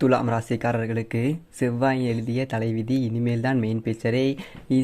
துலாம் ராசிக்காரர்களுக்கு செவ்வாய் எழுதிய தலைவிதி இனிமேல் தான் மெயின் பிக்சரே.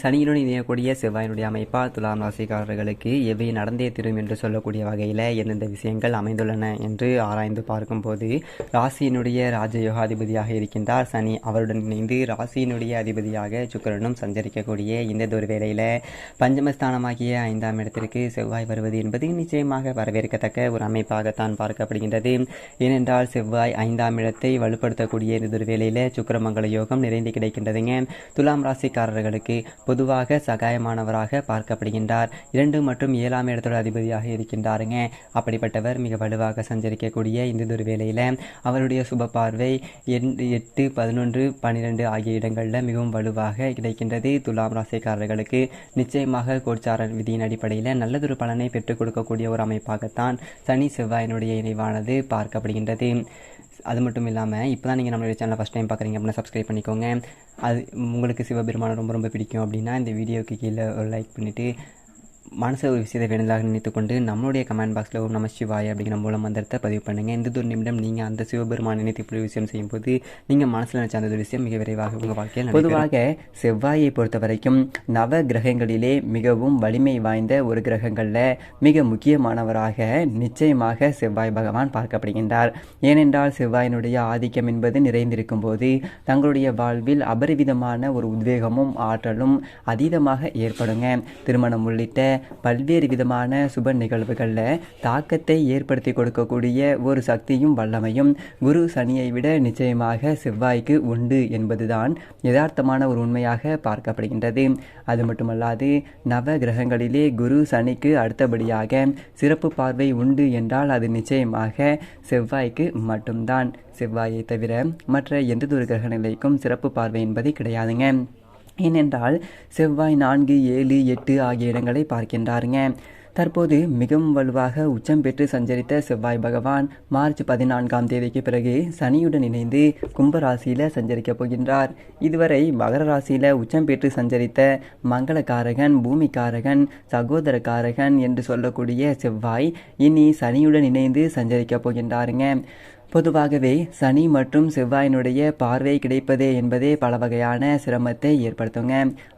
சனியுடன் இணையக்கூடிய செவ்வாயினுடைய அமைப்பா துலாம் ராசிக்காரர்களுக்கு எவை நடந்தே தீரும் என்று சொல்லக்கூடிய வகையில் எந்தெந்த விஷயங்கள் அமைந்துள்ளன என்று ஆராய்ந்து பார்க்கும்போது, ராசியினுடைய ராஜயோகாதிபதியாக இருக்கின்றார் சனி. அவருடன் இணைந்து ராசியினுடைய அதிபதியாக சுக்கிரனும் சஞ்சரிக்கக்கூடிய இந்த ஒரு வேளையில் பஞ்சமஸ்தானமாகிய 5ஆம் இடத்திற்கு செவ்வாய் வருவது என்பது நிச்சயமாக வரவேற்கத்தக்க ஒரு அமைப்பாகத்தான் பார்க்கப்படுகின்றது. ஏனென்றால் செவ்வாய் 5ஆம் இடத்தை வலுப்படுத்தக்கூடிய இந்த ஒரு வேளையில் சுக்கிரமங்கல யோகம் நிறைந்து கிடைக்கின்றதுங்க. துலாம் ராசிக்காரர்களுக்கு பொதுவாக சகாயமானவராக பார்க்கப்படுகின்றார். 2 மற்றும் 7ஆம் இடத்தோட அதிபதியாக இருக்கின்றாருங்க. அப்படிப்பட்டவர் மிக வலுவாக சஞ்சரிக்கக்கூடிய இந்த ஒரு வேளையில் அவருடைய சுப பார்வை 8, 11, 12 ஆகிய இடங்களில் மிகவும் வலுவாக கிடைக்கின்றது. துலாம் ராசிக்காரர்களுக்கு நிச்சயமாக கோச்சார விதியின் அடிப்படையில் நல்லதொரு பலனை பெற்றுக் கொடுக்கக்கூடிய ஒரு அமைப்பாகத்தான் சனி செவ்வாயினுடைய இணைவானது பார்க்கப்படுகின்றது. அது மட்டும் இல்லாமல் இப்போ தான் நீங்கள் நம்மளுடைய சேனலை ஃபஸ்ட் டைம் பார்க்குறீங்க அப்படின்னா சப்ஸ்கிரைப் பண்ணிக்கோங்க. அது உங்களுக்கு சிவபெருமானை ரொம்ப ரொம்ப பிடிக்கும் அப்படின்னா இந்த வீடியோக்கு கீழே ஒரு லைக் பண்ணிவிட்டு மனசை ஒரு விஷயத்தை வேணுதாக நினைத்துக்கொண்டு நம்மளுடைய கமெண்ட் பாக்ஸில் ஒரு நம சிவாய் அப்படிங்கிற மூலம் மந்திரத்தை பதிவு பண்ணுங்கள். இந்த ஒரு நிமிடம் நீங்கள் அந்த சிவபெருமான் நினைத்து இப்படி விஷயம் செய்யும்போது நீங்கள் மனசில் நினைச்ச அந்த ஒரு விஷயம் மிக விரைவாக உங்கள் வாழ்க்கையில். பொதுவாக செவ்வாயை பொறுத்த வரைக்கும் நவ கிரகங்களிலே மிகவும் வலிமை வாய்ந்த ஒரு கிரகங்களில் மிக முக்கியமானவராக நிச்சயமாக செவ்வாய் பகவான் பார்க்கப்படுகின்றார். ஏனென்றால் செவ்வாயினுடைய ஆதிக்கம் என்பது நிறைந்திருக்கும் போது தங்களுடைய வாழ்வில் அபரிவிதமான ஒரு உத்வேகமும் ஆற்றலும் அதீதமாக ஏற்படுங்க. திருமணம் உள்ளிட்ட பல்வேறு விதமான சுப நிகழ்வுகளில் தாக்கத்தை ஏற்படுத்தி கொடுக்கக்கூடிய ஒரு சக்தியும் வல்லமையும் குரு சனியை விட நிச்சயமாக செவ்வாய்க்கு உண்டு என்பதுதான் யதார்த்தமான ஒரு உண்மையாக பார்க்கப்படுகின்றது. அது மட்டுமல்லாது நவ கிரகங்களிலே குரு சனிக்கு அடுத்தபடியாக சிறப்பு பார்வை உண்டு என்றால் அது நிச்சயமாக செவ்வாய்க்கு மட்டும்தான். செவ்வாயை தவிர மற்ற எந்த ஒரு கிரக நிலைக்கும் சிறப்பு பார்வை என்பது கிடையாதுங்க. ஏனென்றால் செவ்வாய் 4, 7, 8 ஆகிய இடங்களை பார்க்கின்றாருங்க. தற்போது மிகவும் வலுவாக உச்சம் பெற்று சஞ்சரித்த செவ்வாய் பகவான் மார்ச் 14ஆம் தேதிக்கு பிறகு சனியுடன் இணைந்து கும்பராசியில் சஞ்சரிக்கப் போகின்றார். இதுவரை மகர ராசியில் உச்சம் பெற்று சஞ்சரித்த மங்களகாரகன், பூமிக்காரகன், சகோதரக்காரகன் என்று சொல்லக்கூடிய செவ்வாய் இனி சனியுடன் இணைந்து சஞ்சரிக்கப் போகின்றாருங்க. பொதுவாகவே சனி மற்றும் செவ்வாயினுடைய பார்வை கிடைப்பதே என்பதே பல வகையான சிரமத்தை ஏற்படுத்துங்க.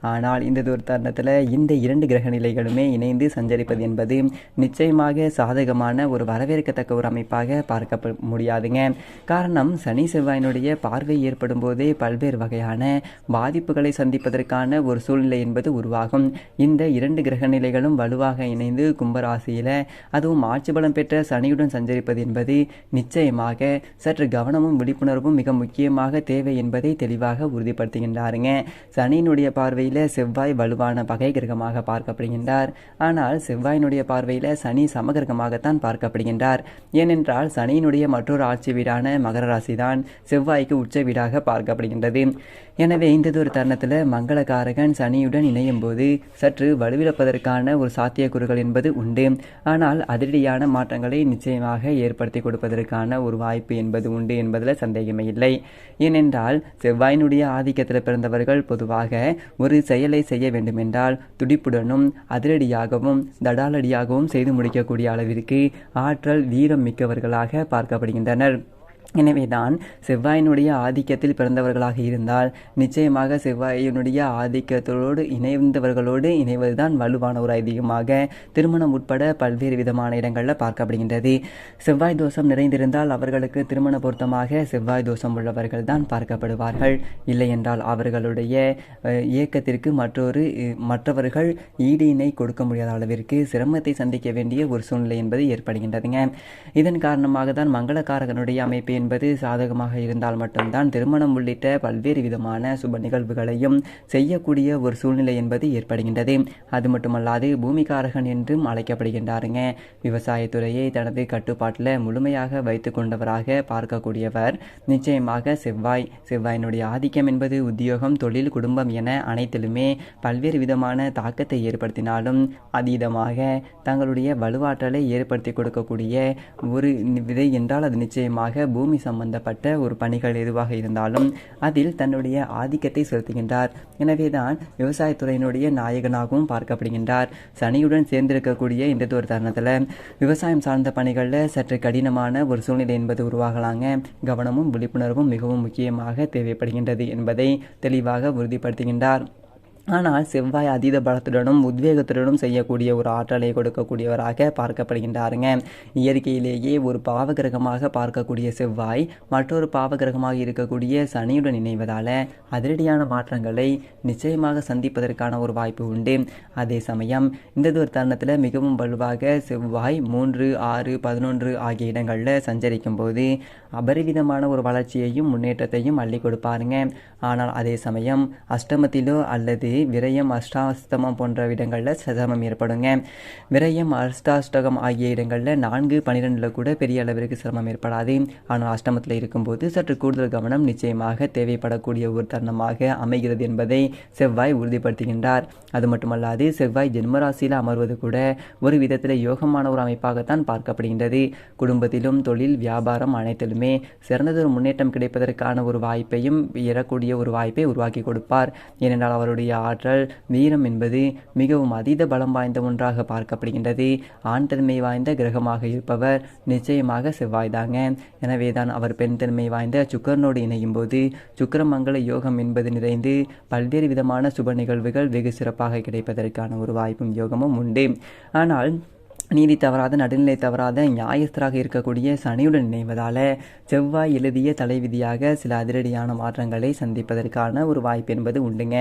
ஆனால் இந்த ஒரு தருணத்தில் இந்த 2 கிரக நிலைகளுமே இணைந்து சஞ்சரிப்பது என்பது நிச்சயமாக சாதகமான ஒரு வரவேற்கத்தக்க ஒரு அமைப்பாக பார்க்க முடியாதுங்க. காரணம், சனி செவ்வாயினுடைய பார்வை ஏற்படும் போதே பல்வேறு வகையான பாதிப்புகளை சந்திப்பதற்கான ஒரு சூழ்நிலை என்பது உருவாகும். இந்த 2 கிரக நிலைகளும் வலுவாக இணைந்து கும்பராசியில் அதுவும் ஆட்சி பலம் பெற்ற சனியுடன் சஞ்சரிப்பது என்பது நிச்சயமாக சற்று கவனமும் விழிப்புணர்வும் மிக முக்கியமாக தேவை என்பதை தெளிவாக உறுதிப்படுத்துகின்றாருங்க. சனியினுடைய பார்வையில் செவ்வாய் வலுவான பகை கிரகமாக பார்க்கப்படுகின்றார். ஆனால் செவ்வாயினுடைய பார்வையில் சனி சமகிரகமாகத்தான் பார்க்கப்படுகின்றார். ஏனென்றால் சனியினுடைய மற்றொரு ஆட்சி வீடான மகர ராசி தான் செவ்வாய்க்கு உச்ச வீடாக பார்க்கப்படுகின்றது. எனவே இந்த ஒரு தருணத்தில் மங்களகாரகன் சனியுடன் இணையும் போது சற்று வலுவிழப்பதற்கான ஒரு சாத்தியக்கூறுகள் என்பது உண்டு. ஆனால் அதிரடியான மாற்றங்களை நிச்சயமாக ஏற்படுத்தி கொடுப்பதற்கான ஒரு வாய்ப்பு என்பது உண்டு என்பதில் சந்தேகமே இல்லை. ஏனென்றால் செவ்வாயினுடைய ஆதிக்கத்தில் பிறந்தவர்கள் பொதுவாக ஒரு செயலை செய்ய வேண்டுமென்றால் துடிப்புடனும் அதிரடியாகவும் தடாலடியாகவும் செய்து முடிக்கக்கூடிய அளவிற்கு ஆற்றல் வீரம் மிக்கவர்களாக பார்க்கப்படுகின்றனர். எனவேதான் செவ்வாயினுடைய ஆதிக்கத்தில் பிறந்தவர்களாக இருந்தால் நிச்சயமாக செவ்வாயினுடைய ஆதிக்கத்தோடு இணைந்தவர்களோடு இணைவதுதான் வலுவான ஒரு ஐதீகமாக திருமணம் உட்பட பல்வேறு விதமான இடங்களில் பார்க்கப்படுகின்றது. செவ்வாய் தோஷம் நிறைந்திருந்தால் அவர்களுக்கு திருமண பொருத்தமாக செவ்வாய் தோஷம் உள்ளவர்கள் தான் பார்க்கப்படுவார்கள். இல்லை என்றால் அவர்களுடைய இயக்கத்திற்கு மற்றவர்கள் ஈடு இணை கொடுக்க முடியாத அளவிற்கு சிரமத்தை சந்திக்க வேண்டிய ஒரு சூழ்நிலை என்பது ஏற்படுகின்றதுங்க. இதன் காரணமாக தான் மங்களகாரகனுடைய அமைப்பு என்பது சாதகமாக இருந்தால் மட்டும்தான் திருமணம் உள்ளிட்ட பல்வேறு விதமான சுப நிகழ்வுகளையும் செய்யக்கூடிய ஒரு சூழ்நிலை என்பது ஏற்படுகின்றது. அது மட்டுமல்லாது பூமிக்காரகன் என்றும் அழைக்கப்படுகின்றாருங்க. விவசாயத்துறையை தனது கட்டுப்பாட்டில் முழுமையாக வைத்து கொண்டவராக பார்க்கக்கூடியவர் நிச்சயமாக செவ்வாயினுடைய ஆதிக்கம் என்பது உத்தியோகம், தொழில், குடும்பம் என அனைத்திலுமே பல்வேறு விதமான தாக்கத்தை ஏற்படுத்தினாலும் அதீதமாக தங்களுடைய வலுவாற்றலை ஏற்படுத்தி கொடுக்கக்கூடிய ஒரு விதை என்றால் அது நிச்சயமாக பூமி பூமி சம்பந்தப்பட்ட ஒரு பணிகள் எதுவாக இருந்தாலும் அதில் தன்னுடைய ஆதிக்கத்தை செலுத்துகின்றார். எனவேதான் விவசாயத்துறையினுடைய நாயகனாகவும் பார்க்கப்படுகின்றார். சனியுடன் சேர்ந்திருக்கக்கூடிய இந்த ஒரு தருணத்தில் விவசாயம் சார்ந்த பணிகளில் சற்று கடினமான ஒரு சூழ்நிலை என்பது உருவாகலாங்க. கவனமும் விழிப்புணர்வும் மிகவும் முக்கியமாக தேவைப்படுகின்றது என்பதை தெளிவாக உறுதிப்படுத்துகின்றார். ஆனால் செவ்வாய் அதீத பலத்துடனும் உத்வேகத்துடனும் செய்யக்கூடிய ஒரு ஆற்றலை கொடுக்கக்கூடியவராக பார்க்கப்படுகின்றாருங்க. இயற்கையிலேயே ஒரு பாவகிரகமாக பார்க்கக்கூடிய செவ்வாய் மற்றொரு பாவகிரகமாக இருக்கக்கூடிய சனியுடன் இணைவதால் அதிரடியான மாற்றங்களை நிச்சயமாக சந்திப்பதற்கான ஒரு வாய்ப்பு உண்டு. அதே சமயம் இந்த ஒரு தருணத்தில் மிகவும் வலுவாக செவ்வாய் 3, 6, 11 ஆகிய இடங்களில் சஞ்சரிக்கும் போது அபரிவிதமான ஒரு வளர்ச்சியையும் முன்னேற்றத்தையும் அள்ளி கொடுப்பாருங்க. ஆனால் அதே சமயம் அஷ்டமத்திலோ அல்லது விரயம், அஷ்டாஷ்டமம் போன்ற இடங்களில் சிரமம் ஏற்படுங்க. விரயம், அஷ்டாஷ்டகம் ஆகிய இடங்களில் 4, 12 கூட பெரிய அளவிற்கு சிரமம் ஏற்படாது. ஆனால் அஷ்டமத்தில் இருக்கும்போது சற்று கூடுதல் கவனம் நிச்சயமாக தேவைப்படக்கூடிய ஒரு தருணமாக அமைகிறது என்பதை செவ்வாய் உறுதிப்படுத்துகின்றார். அது மட்டுமல்லாது செவ்வாய் ஜென்மராசியில் அமர்வது கூட ஒரு விதத்தில் யோகமான ஒரு அமைப்பாகத்தான் பார்க்கப்படுகின்றது. குடும்பத்திலும் தொழில், வியாபாரம் அனைத்திலுமே சிறந்ததொரு முன்னேற்றம் கிடைப்பதற்கான ஒரு வாய்ப்பையும் ஏறக்கூடிய ஒரு வாய்ப்பை உருவாக்கி கொடுப்பார். ஏனென்றால் அவருடைய ஆற்றல், வீரம் என்பது மிகவும் அதீத பலம் வாய்ந்த ஒன்றாக பார்க்கப்படுகின்றது. ஆண் தன்மை வாய்ந்த கிரகமாக இருப்பவர் நிச்சயமாக செவ்வாய்தாங்க. எனவேதான் அவர் பெண் தன்மை வாய்ந்த சுக்கிரனோடு இணையும் போது சுக்கிரமங்கல யோகம் என்பது நிறைந்து பல்வேறு விதமான சுப நிகழ்வுகள் வெகு சிறப்பாக கிடைப்பதற்கான ஒரு வாய்ப்பும் யோகமும் உண்டு. ஆனால் நீதி தவறாத, நடுநிலை தவறாத, நியாயஸ்தராக இருக்கக்கூடிய சனியுடன் இணைவதால் செவ்வாய் எழுதிய தலைவிதியாக சில அதிரடியான மாற்றங்களை சந்திப்பதற்கான ஒரு வாய்ப்பு என்பது உண்டுங்க.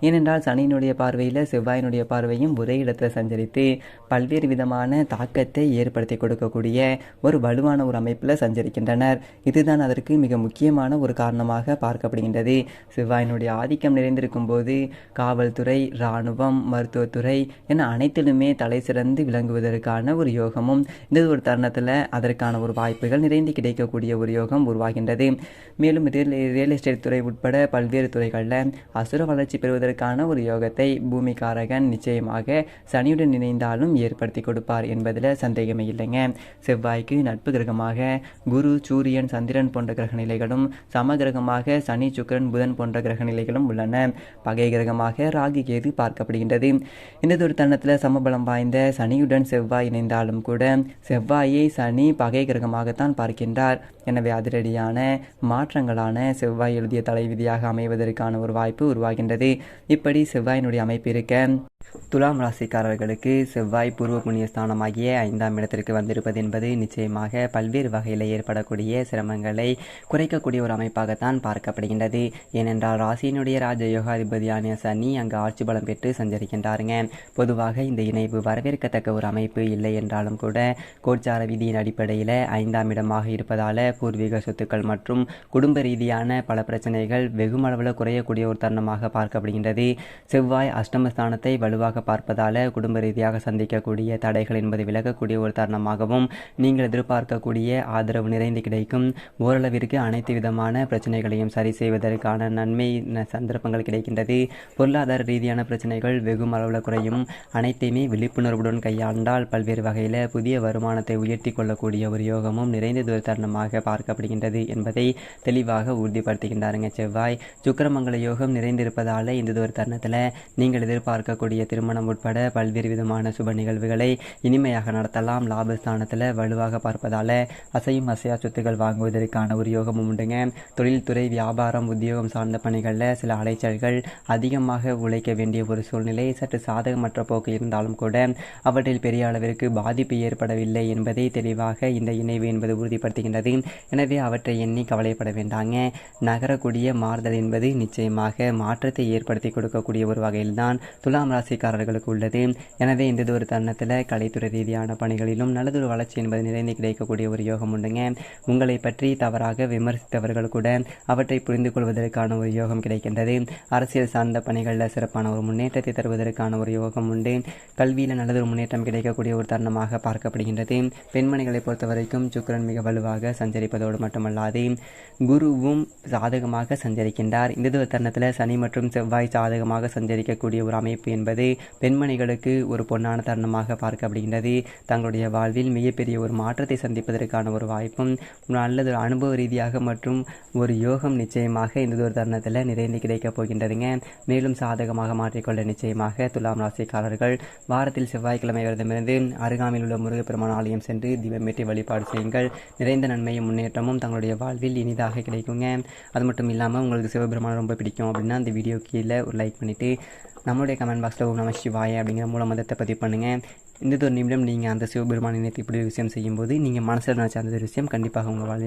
ஏனென்றால் சனியினுடைய பார்வையில் செவ்வாயினுடைய பார்வையும் ஒரே இடத்தில் சஞ்சரித்து பல்வேறு விதமான தாக்கத்தை ஏற்படுத்தி கொடுக்கக்கூடிய ஒரு வலுவான ஒரு அமைப்பில் சஞ்சரிக்கின்றனர். இதுதான் அதற்கு மிக முக்கியமான ஒரு காரணமாக பார்க்கப்படுகின்றது. செவ்வாயினுடைய ஆதிக்கம் நிறைந்திருக்கும் போது காவல்துறை, இராணுவம், மருத்துவத்துறை என அனைத்திலுமே தலை சிறந்து விளங்குவதற்கான ஒரு யோகமும் இந்த ஒரு தருணத்தில் அதற்கான ஒரு வாய்ப்புகள் நிறைந்து கிடைக்கக்கூடிய ஒரு யோகம் உருவாகின்றது. மேலும் ரியல் எஸ்டேட் துறை உட்பட பல்வேறு துறைகளில் அசுர வளர்ச்சி பெறுவதற்கான ஒரு யோகத்தை பூமிகாரகன் நிச்சயமாக சனியுடன் இணைந்தாலும் ஏற்படுத்தி கொடுப்பார் என்பதில் சந்தேகமே இல்லைங்க. செவ்வாய்க்கு நட்பு கிரகமாக குரு, சூரியன், சந்திரன் போன்ற கிரக நிலைகளும், சம கிரகமாக சனி, சுக்கிரன், புதன் போன்ற கிரக நிலைகளும் உள்ளன. பகை கிரகமாக ராகு, கேது பார்க்கப்படுகின்றது. இந்த ஒரு தருணத்தில் சமபலம் வாய்ந்த சனியுடன் செவ்வாய் இணைந்தாலும் கூட செவ்வாயை சனி பகை கிரகமாகத்தான் பார்க்கின்றார். எனவே அதிரடியான மாற்றங்களான செவ்வாய் எழுதிய தலைவிதியாக அமைவதற்கான ஒரு வாய்ப்பு உருவாகின்றது. இப்படி செவ்வாயினுடைய அமைப்பு இருக்க துலாம் ராசிக்காரர்களுக்கு செவ்வாய் பூர்வ புண்ணிய ஸ்தானமாகிய 5ஆம் இடத்திற்கு வந்திருப்பது என்பது நிச்சயமாக பல்வேறு வகையில் ஏற்படக்கூடிய சிரமங்களை குறைக்கக்கூடிய ஒரு அமைப்பாகத்தான் பார்க்கப்படுகின்றது. ஏனென்றால் ராசியினுடைய ராஜ யோகாதிபதியான சனி அங்கு ஆட்சி பலம் பெற்று சஞ்சரிக்கின்றாருங்க. பொதுவாக இந்த இணைப்பு வரவேற்கத்தக்க ஒரு அமைப்பு இல்லை என்றாலும் கூட கோச்சார விதியின் அடிப்படையில் 5ஆம் இடமாக இருப்பதால் பூர்வீக சொத்துக்கள் மற்றும் குடும்ப ரீதியான பல பிரச்சனைகள் வெகுமளவில் குறையக்கூடிய ஒரு தருணமாக பார்க்கப்படுகின்றது. செவ்வாய் அஷ்டமஸ்தானத்தை வலுவாக பார்ப்பதால் குடும்ப ரீதியாக சந்திக்கக்கூடிய தடைகள் என்பது விலகக்கூடிய ஒரு தருணமாகவும், நீங்கள் எதிர்பார்க்கக்கூடிய ஆதரவு நிறைந்து கிடைக்கும், ஓரளவிற்கு அனைத்து விதமான பிரச்சனைகளையும் சரி செய்வதற்கான நன்மை சந்தர்ப்பங்கள் கிடைக்கின்றது. பொருளாதார ரீதியான பிரச்சனைகள் வெகும் அளவில் குறையும். அனைத்தையுமே விழிப்புணர்வுடன் கையாண்டால் பல்வேறு வகையில் புதிய வருமானத்தை உயர்த்தி கொள்ளக்கூடிய ஒரு யோகமும் நிறைந்தது ஒரு தருணமாக பார்க்கப்படுகின்றது என்பதை தெளிவாக உறுதிப்படுத்துகின்றாருங்க செவ்வாய். சுக்கிரமங்கல யோகம் நிறைந்திருப்பதால் இந்த ஒரு தருணத்தில் நீங்கள் எதிர்பார்க்கக்கூடிய திருமணம் உட்பட பல்வேறு விதமான சுப நிகழ்வுகளை இனிமையாக நடத்தலாம். லாபஸ்தானத்தில் வலுவாக பார்ப்பதால் அசையும் அசையா சொத்துக்கள் வாங்குவதற்கான ஒரு யோகமும் உண்டுங்க. தொழில்துறை, வியாபாரம், உத்தியோகம் சார்ந்த பணிகளில் சில அலைச்சல்கள், அதிகமாக உழைக்க வேண்டிய ஒரு சூழ்நிலை, சற்று சாதகமற்ற போக்கு இருந்தாலும் கூட அவற்றில் பெரிய அளவிற்கு பாதிப்பு ஏற்படவில்லை என்பதை தெளிவாக இந்த இணைவு என்பது உறுதிப்படுத்துகின்றது. எனவே அவற்றை எண்ணி கவலைப்பட வேண்டாங்க. நகரக்கூடிய மாறுதல் என்பது நிச்சயமாக மாற்றத்தை ஏற்படுத்தி கொடுக்கக்கூடிய ஒரு வகையில்தான் துலாம் ராசிக்காரர்களுக்கு உள்ளது. எனவே இந்த ஒரு தருணத்தில் கலைத்துறை ரீதியான பணிகளிலும் நல்லதொரு வளர்ச்சி என்பது நிறைந்து கிடைக்கக்கூடிய ஒரு யோகம் உண்டுங்க. உங்களை பற்றி தவறாக விமர்சித்தவர்கள் கூட அவற்றை புரிந்து கொள்வதற்கான ஒரு யோகம் கிடைக்கின்றது. அரசியல் சார்ந்த பணிகளில் சிறப்பான ஒரு முன்னேற்றத்தை தருவதற்கான ஒரு யோகம் உண்டு. கல்வியில் நல்லதொரு முன்னேற்றம் கிடைக்கக்கூடிய ஒரு தருணமாக பார்க்கப்படுகின்றது. பெண்மணிகளை பொறுத்த வரைக்கும் சுக்கிரன் மிக வலுவாக சஞ்சரிப்பதோடு மட்டுமல்லாது குருவும் சாதகமாக சஞ்சரிக்கின்றார். இந்த ஒரு தருணத்தில் சனி மற்றும் செவ்வாய் சாதகமாக சஞ்சரிக்கக்கூடிய ஒரு அமைப்பு என்பது பார்க்கப்படுகின்றது. பெண்மணிகளுக்கு ஒரு பொன்னான தருணமாக பார்க்கப்படுகின்றது. தங்களுடைய வாழ்வில் மிகப்பெரிய ஒரு மாற்றத்தை சந்திப்பதற்கான ஒரு வாய்ப்பும் நல்லது அனுபவ ரீதியாக மற்றும் ஒரு யோகம் நிச்சயமாக இந்த ஒரு தருணத்தில் நிறைந்து கிடைக்கப் போகின்றதுங்க. மேலும் சாதகமாக மாற்றிக்கொள்ள நிச்சயமாக துலாம் ராசிக்காரர்கள் வாரத்தில் செவ்வாய்க்கிழமை விரதமிருந்து அருகாமையில் உள்ள முருகப்பெருமான் ஆலயம் சென்று தீபமேற்றி வழிபாடு செய்யுங்கள். நிறைந்த நன்மையும் முன்னேற்றமும் தங்களுடைய வாழ்வில் இனிதாக கிடைக்குங்க. அது மட்டும் இல்லாமல் உங்களுக்கு சிவபெருமான் ரொம்ப பிடிக்கும் அப்படின்னா அந்த வீடியோ கீழே ஒரு லைக் பண்ணிவிட்டு நம்மளுடைய கமெண்ட் பாக்ஸில் ஓம் நம சிவாய அப்படிங்கிற மூலமந்திரத்தை பதிவு பண்ணுங்கள். இந்த ஒரு நிமிடம் நீங்கள் அந்த சிவபெருமானை நினைத்து இப்படி ஒரு விஷயம் செய்யும்போது நீங்கள் மனசில் நினச்ச அந்த ஒரு விஷயம் கண்டிப்பாக உங்கள் வாழ்வில்